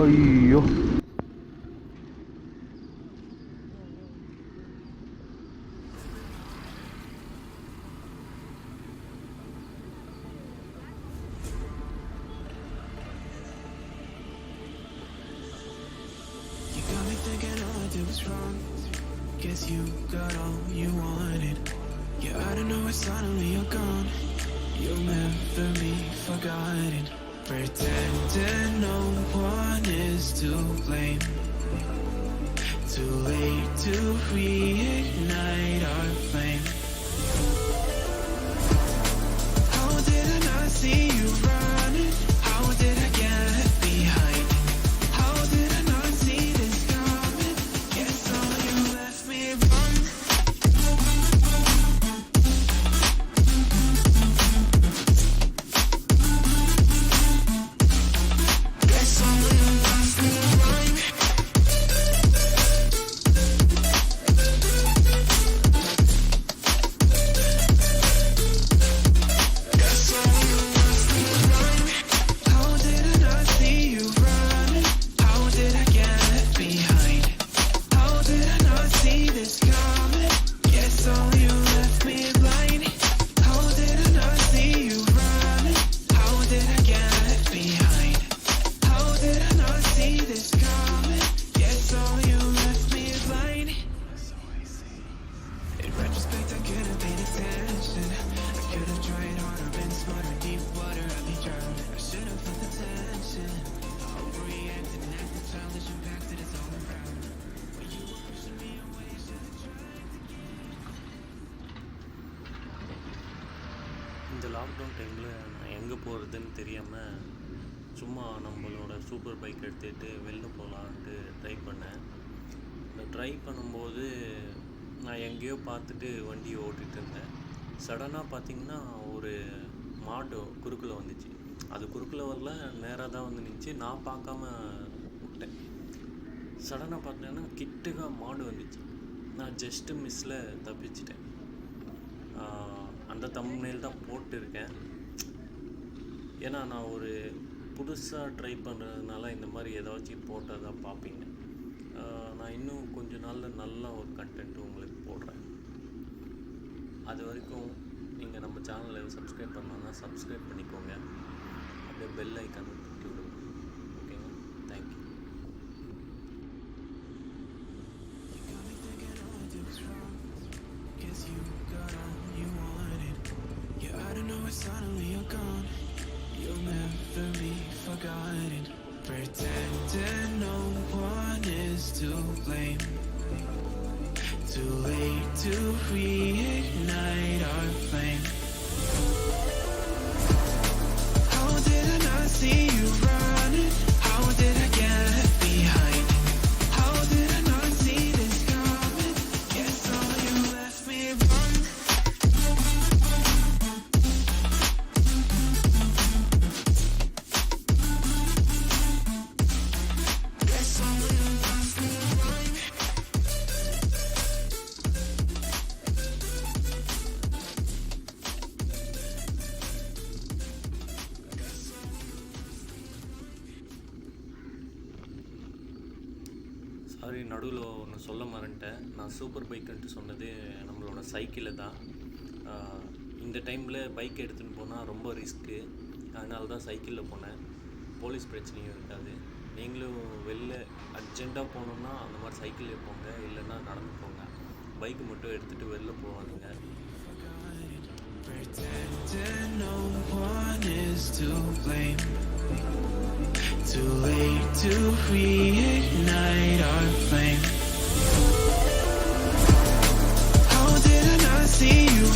ஐயோ Guess you got all you wanted. Yeah, I don't know why suddenly you're gone. You'll never be forgotten. Pretending no one is to blame. Too late to reignite our flame. How did I not see you running? How did I get behind? How did I not see this coming? Guess all you left me run. Guess all you left me run. Guess all you left me run. How did I not see you running? How did I get behind? How did I not see this coming? Guess all you left me blind. How did I not see you running? How did I get behind? How did I not see this coming? Guess all you left me blind. In retrospect, I could have paid attention. I could have tried harder, been smarter, deep water, I'd be drowning. I should have felt the tension. Overreacted and acted childish, impacted, it's all around. When you were pushing me away, I should have tried to இந்த lockdown டைமில் நான் எங்கே போகிறதுன்னு தெரியாமல் சும்மா நம்மளோட super bike எடுத்துகிட்டு வெளில போகலான்ட்டு ட்ரை பண்ணேன். இந்த ட்ரை பண்ணும்போது நான் எங்கேயோ பார்த்துட்டு வண்டியை ஓட்டிகிட்டு இருந்தேன். சடனாக பார்த்திங்கன்னா ஒரு மாடு குறுக்கில் வந்துச்சு. அது குறுக்கில் வரல, நேராக தான் வந்து நின்றுச்சு. நான் பார்க்காம விட்டேன். சடனாக பார்த்தீங்கன்னா கிட்டக்க மாடு வந்துச்சு. நான் ஜஸ்ட்டு மிஸ்ஸில் தப்பிச்சிட்டேன். அந்த தம்ப்நெயில் தான் போட்டிருக்கேன். ஏன்னா நான் ஒரு புதுசாக ட்ரை பண்ணுறதுனால இந்த மாதிரி ஏதாச்சும் போட்டால் தான் பார்ப்பீங்க. நான் இன்னும் கொஞ்ச நாளில் நல்ல ஒரு கண்டென்ட் உங்களுக்கு போடுறேன். அது வரைக்கும் நீங்கள் நம்ம சேனலை சப்ஸ்கிரைப் பண்ணோன்னா சப்ஸ்கிரைப் பண்ணிக்கோங்க. அப்படியே பெல் ஐக்கான் தட்டி விடுங்க. ஓகேங்க, thank you. Guess you got all you wanted. Yeah, I don't know why suddenly you're gone. You'll never be forgotten. Pretending no one is to blame. Too late to reignite our flame. How did I not see you running? How did I get behind? How did I not see this coming? Guess all you left me run. Guess all you left me run. Sorry, நடுவில் ஒன்று சொல்ல மறந்துட்டேன். நான் super பைக்குன்ட்டு சொன்னது நம்மளோட சைக்கிளை தான். இந்த டைமில் பைக் எடுத்துகிட்டு போனால் ரொம்ப ரிஸ்க்கு. அதனால தான் சைக்கிளில் போனேன். போலீஸ் பிரச்சனையும் இருக்காது. நீங்களும் வெளில அர்ஜெண்ட்டாக போகணுன்னா அந்த மாதிரி சைக்கிளில் போங்க, இல்லைன்னா நடந்து போங்க. பைக்கு மட்டும் எடுத்துகிட்டு வெளில போகாதீங்க. Pretending no one is to blame. Too late to reignite our flame. How did I not see you